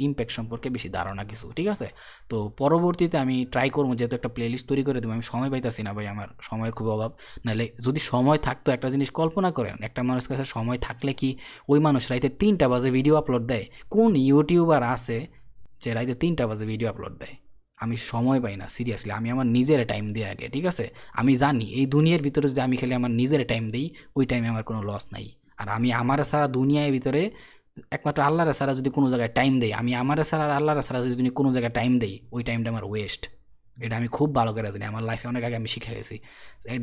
ইম্প্যাক্ট সম্পর্কে বেশি ধারণা কিছু, ঠিক আছে। তো পরবর্তীতে আমি ট্রাই করবো, যেহেতু একটা প্লেলিস্ট তৈরি করে দেবো। আমি সময় পাইতেছি না ভাই, আমার সময়ের খুব অভাব। নাহলে যদি সময় থাকতো, একটা জিনিস কল্পনা করেন, একটা মানুষের কাছে সময় থাকলে কি ওই মানুষ রাইতে 3টা বাজে ভিডিও আপলোড দেয়? কোন ইউটিউবার আছে যে রাইতে 3টা বাজে ভিডিও আপলোড দেয়? আমি সময় পাই না সিরিয়াসলি। আমি আমার নিজের টাইম দিই আগে, ঠিক আছে। আমি জানি এই দুনিয়ার ভিতরে যদি আমি খালি আমার নিজের টাইম দিই, ওই টাইমে আমার কোনো লস নাই। আর আমি আমার সারা দুনিয়ার ভিতরে একমাত্র আল্লাহর সারা যদি কোনো জায়গায় টাইম দেই, আমি আমার সারা আর আল্লাহর সারা যদি কোনো জায়গায় টাইম দেই, ওই টাইমটা আমার ওয়েস্ট। এটা আমি খুব ভালো করে জানি, আমার লাইফে অনেক আগে আমি শিখে গেছি।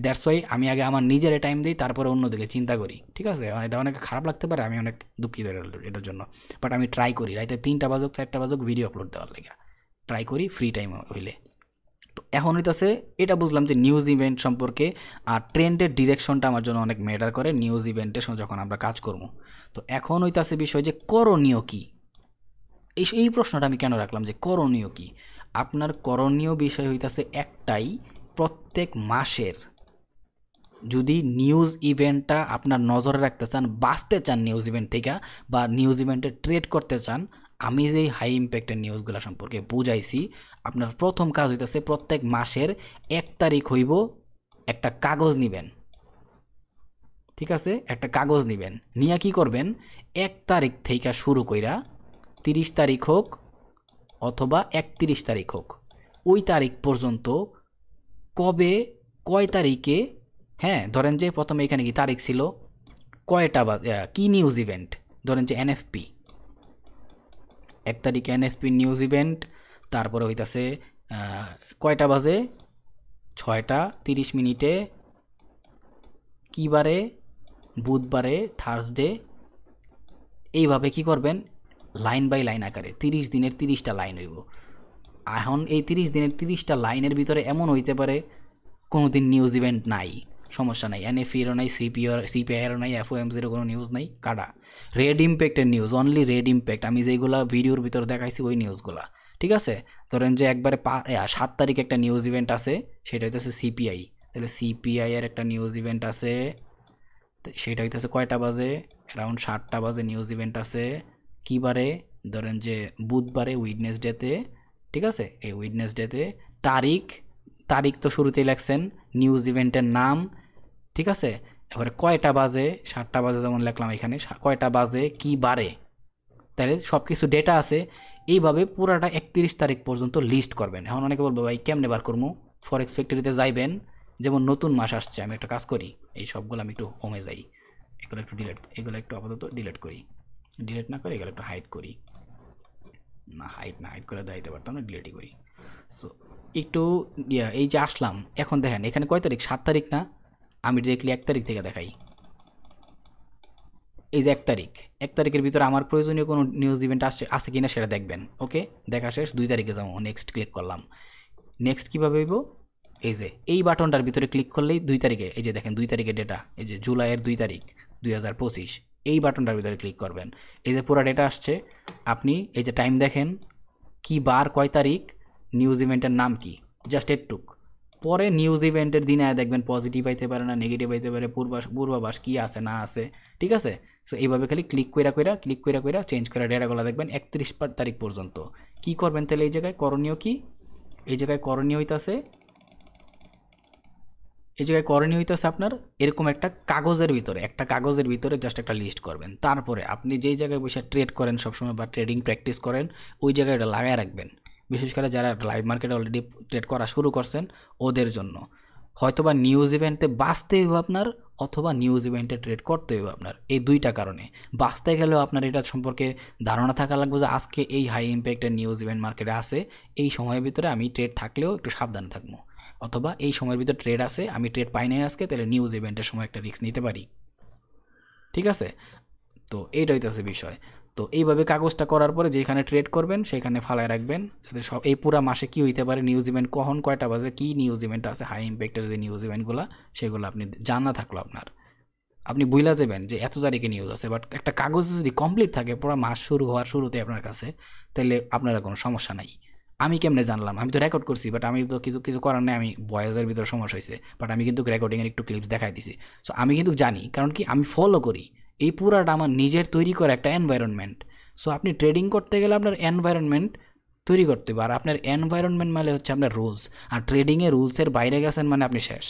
দ্যাটস ওয়াই আমি আগে আমার নিজের টাইম দিই, তারপরে অন্যদিকে চিন্তা করি, ঠিক আছে। এটা অনেক খারাপ লাগতে পারে, আমি অনেক দুঃখিত এটার জন্য। বাট আমি ট্রাই করি রাইতে 3টা বাজুক 4টা বাজুক ভিডিও আপলোড দেওয়ার লেগে ট্রাই করি, ফ্রি টাইম হইলে। তো এখন হইতাছে এটা বুঝলাম যে নিউজ ইভেন্ট সম্পর্কে আর ট্রেন্ডের ডিরেকশনটা আমার জন্য অনেক ম্যাটার করে নিউজ ইভেন্টের সঙ্গে যখন আমরা কাজ করব। তো এখন হইতাছে বিষয় যে করণীয় কি। এই প্রশ্নটা আমি কেন রাখলাম যে করণীয় কি। আপনার করণীয় বিষয় হইতাছে একটাই, প্রত্যেক মাসের যদি নিউজ ইভেন্টটা আপনার নজরে রাখতে চান, বাঁচতে চান নিউজ ইভেন্ট থেকে, বা নিউজ ইভেন্টে ট্রেড করতে চান, আমি যেই হাই ইম্প্যাক্টের নিউজগুলো সম্পর্কে বুঝাইছি, আপনার প্রথম কাজ হইতেছে প্রত্যেক মাসের 1 তারিখ হইব একটা কাগজ নিবেন, ঠিক আছে। একটা কাগজ নিবেন, নিয়ে কি করবেন, 1 তারিখ থেকে শুরু কইরা 30 তারিখ হোক অথবা 31 তারিখ হোক, ওই তারিখ পর্যন্ত কবে, কয় তারিখে, হ্যাঁ ধরেন যে প্রথমে এখানে কি তারিখ ছিল, কয়টা বা কি নিউজ ইভেন্ট, ধরেন যে এনএফপি, 1 তারিখ এনএফপি নিউজ ইভেন্ট, তারপরে হইতাছে কয়টা বাজে 6টা 30 মিনিটে, কি বারে বুধবারে থার্সডে। এইভাবে কি করবেন লাইন বাই লাইন আকারে 30 দিনের 30টা লাইন হইব। এখন এই 30 দিনের 30টা লাইনের ভিতরে এমন হইতে পারে কোনো দিন নিউজ ইভেন্ট নাই, সমস্যা নাই, এনএফিরও নাই, সিপিআইয়েরও নাই, এফওএমসিরও কোনো নিউজ নাই, কাটা রেড ইম্প্যাক্টের নিউজ, অনলি রেড ইম্প্যাক্ট, আমি যেগুলো ভিডিওর ভিতরে দেখাইছি ওই নিউজগুলো, ঠিক আছে। ধরেন যে একবারে 7 তারিখ একটা নিউজ ইভেন্ট আছে, সেটা হইতেছে সিপিআই, তাহলে সিপিআইয়ের একটা নিউজ ইভেন্ট আছে, সেটা হইতেছে কয়টা বাজে, অ্যারাউন্ড 7টা বাজে নিউজ ইভেন্ট আছে। কী বারে, ধরেন যে বুধবারে উইডনেসডেতে, ঠিক আছে, এই উইডনেসডেতে তারিখ তো শুরুতেই লেখছেন, নিউজ ইভেন্টের নাম, ঠিক আছে। এবারে কয়টা বাজে, 7টা বাজে যেমন লিখলাম এখানে, কয়টা বাজে কি বারে, তাহলে সব কিছু ডেটা আছে। এইভাবে পুরাটা 31 তারিখ পর্যন্ত লিস্ট করবেন। এখন অনেকে বলবো ভাই কেমনে বার করবো, ফরেক্স ফ্যাক্টরিতে যাইবেন, যেমন নতুন মাস আসছে, আমি একটা কাজ করি, এই সবগুলো আমি একটু হোমে যাই, এগুলো একটু আপাতত ডিলিট করি, ডিলিট না করে এগুলো একটু হাইড করি, হাইড করে দিতে পারতাম না, ডিলিটই করি। সো একটু এই যে আসলাম, এখন দেখেন এখানে কয় তারিখ, 7 তারিখ না, আমি ডিরেক্টলি 1 তারিখ থেকে দেখাই। এই যে 1 তারিখের ভিতরে আমার প্রয়োজনীয় কোনো নিউজ ইভেন্ট আছে কিনা সেটা দেখবেন। ওকে, দেখা শেষ, 2 তারিখে যাবো, নেক্সট ক্লিক করলাম। নেক্সট কীভাবে হইব, এই যে এই বাটনটার ভিতরে ক্লিক করলেই 2 তারিখে, এই যে দেখেন 2 তারিখের ডেটা, এই যে জুলাইয়ের 2 তারিখ 2025, এই বাটনটার ভিতরে ক্লিক করবেন। এই যে পুরো ডেটা আসছে, আপনি এই যে টাইম দেখেন, কি বার কয় তারিখ, নিউজ ইভেন্টের নাম কি, জাস্ট একটুক। পরে নিউজ ইভেন্টের দিনে দেখবেন পজিটিভ আইতে পারে না নেগেটিভ আইতে পারে, পূর্বাভাস কী আছে না আছে, ঠিক আছে। সো এইভাবে খালি ক্লিক কইরা চেঞ্জ করে ডেটাগুলো দেখবেন 31 তারিখ পর্যন্ত। কি করবেন তাহলে এই জায়গায় করণীয় কি, এই জায়গায় করণীয় হইতাছে আপনার এরকম একটা কাগজের ভিতরে জাস্ট একটা লিস্ট করবেন। তারপরে আপনি যেই জায়গায় বসে ট্রেড করেন সবসময় বা ট্রেডিং প্র্যাকটিস করেন, ওই জায়গায় এটা লাগায় রাখবেন। বিশেষ করে যারা লাইভ মার্কেটে অলরেডি ট্রেড করা শুরু করছেন ওদের জন্য, হয়তোবা নিউজ ইভেন্টে বাঁচতে হইব আপনার, অথবা নিউজ ইভেন্টে ট্রেড করতে হইব আপনার। এই দুইটা কারণে বাঁচতে গেলেও আপনার এটা সম্পর্কে ধারণা থাকা লাগবে যে আজকে এই হাই ইম্প্যাক্টের নিউজ ইভেন্ট মার্কেটে আছে, এই সময়ের ভিতরে আমি ট্রেড থাকলেও একটু সাবধানে থাকবো, অথবা এই সময়ের ভিতরে ট্রেড আছে, আমি ট্রেড পাই নাই আজকে, তাহলে নিউজ ইভেন্টের সময় একটা রিস্ক নিতে পারি, ঠিক আছে। তো এইটা হইতেছে বিষয়। তো এইভাবে কাগজটা করার পরে যেখানে ট্রেড করবেন সেখানে ফালায় রাখবেন, যাতে সব এই পুরা মাসে কি হইতে পারে, নিউজ ইভেন্ট কখন কয়টা বাজে, কি নিউজ ইভেন্ট আছে, হাই ইম্প্যাক্টের যে নিউজ ইভেন্টগুলো সেগুলো আপনি জানা থাকলো আপনার, আপনি বুঝলা যাবেন যে এত তারিখে নিউজ আছে। বাট একটা কাগজ যদি কমপ্লিট থাকে পুরো মাস শুরু হওয়ার শুরুতে আপনার কাছে, তাহলে আপনার কোনো সমস্যা নাই। আমি কেমনে জানলাম, আমি তো রেকর্ড করছি, বাট আমি তো কিছু করার নেই, আমি ভয়েসের ভিতরে সমস্যা হয়েছে, বাট আমি কিন্তু রেকর্ডিংয়ের একটু ক্লিপস দেখাই দিছি। সো আমি কিন্তু জানি, কারণ কি আমি ফলো করি, এই পুরাটা আমার নিজের তৈরি করা একটা এনভায়রনমেন্ট। সো আপনি ট্রেডিং করতে গেলে আপনার এনভায়রনমেন্ট তৈরি করতে হবে, আর আপনার এনভায়রনমেন্ট মানে হচ্ছে আপনার রুলস, আর ট্রেডিংয়ে রুলসের বাইরে গেছেন মানে আপনি শেষ।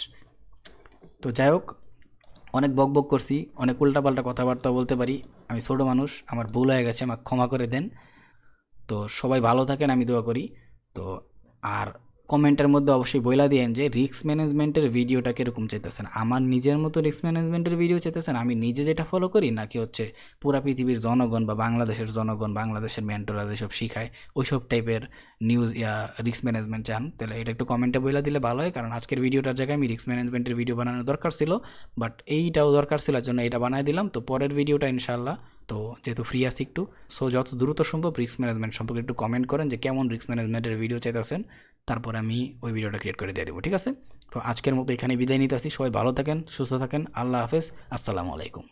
তো যাই হোক, অনেক বক করছি, অনেক উল্টাপাল্টা কথাবার্তা বলতে পারি, আমি ছোটো মানুষ, আমার ভুল হয়ে গেছে, আমাকে ক্ষমা করে দেন। তো সবাই ভালো থাকেন, আমি দোয়া করি। তো আর কমেন্টের মধ্যে অবশ্যই বইলা দিয়েন যে রিস্ক ম্যানেজমেন্টের ভিডিওটা কীরকম চাইতেছেন, আমার নিজের মতো রিস্ক ম্যানেজমেন্টের ভিডিও চাইতেছেন, আমি নিজে যেটা ফলো করি, নাকি হচ্ছে পুরা পৃথিবীর জনগণ বা বাংলাদেশের জনগণ, বাংলাদেশের মেন্টররা যেসব শিখায় ওইসব টাইপের নিউজ রিস্ক ম্যানেজমেন্ট চান, তাহলে এটা একটু কমেন্টে বইলা দিলে ভালো হয়। কারণ আজকের ভিডিওটার জায়গায় আমি রিস্ক ম্যানেজমেন্টের ভিডিও বানানোর দরকার ছিল, বাট এইটাও দরকার ছিল, জন্য এটা বানাই দিলাম। তো পরের ভিডিওটা ইনশাল্লাহ, তো যেহেতু ফ্রি আছি একটু, সো যত দ্রুত সম্ভব রিস্ক ম্যানেজমেন্ট সম্পর্কে একটু কমেন্ট করেন যে কেমন রিস্ক ম্যানেজমেন্টের ভিডিও চাইতেছেন, তারপর আমি ওই ভিডিওটা ক্রিয়েট করে দিয়ে দেবো, ঠিক আছে। তো আজকের মতো এখানে বিদায় নিতে আসি, সবাই ভালো থাকেন, সুস্থ থাকেন, আল্লাহ হাফেজ, আসসালামু আলাইকুম।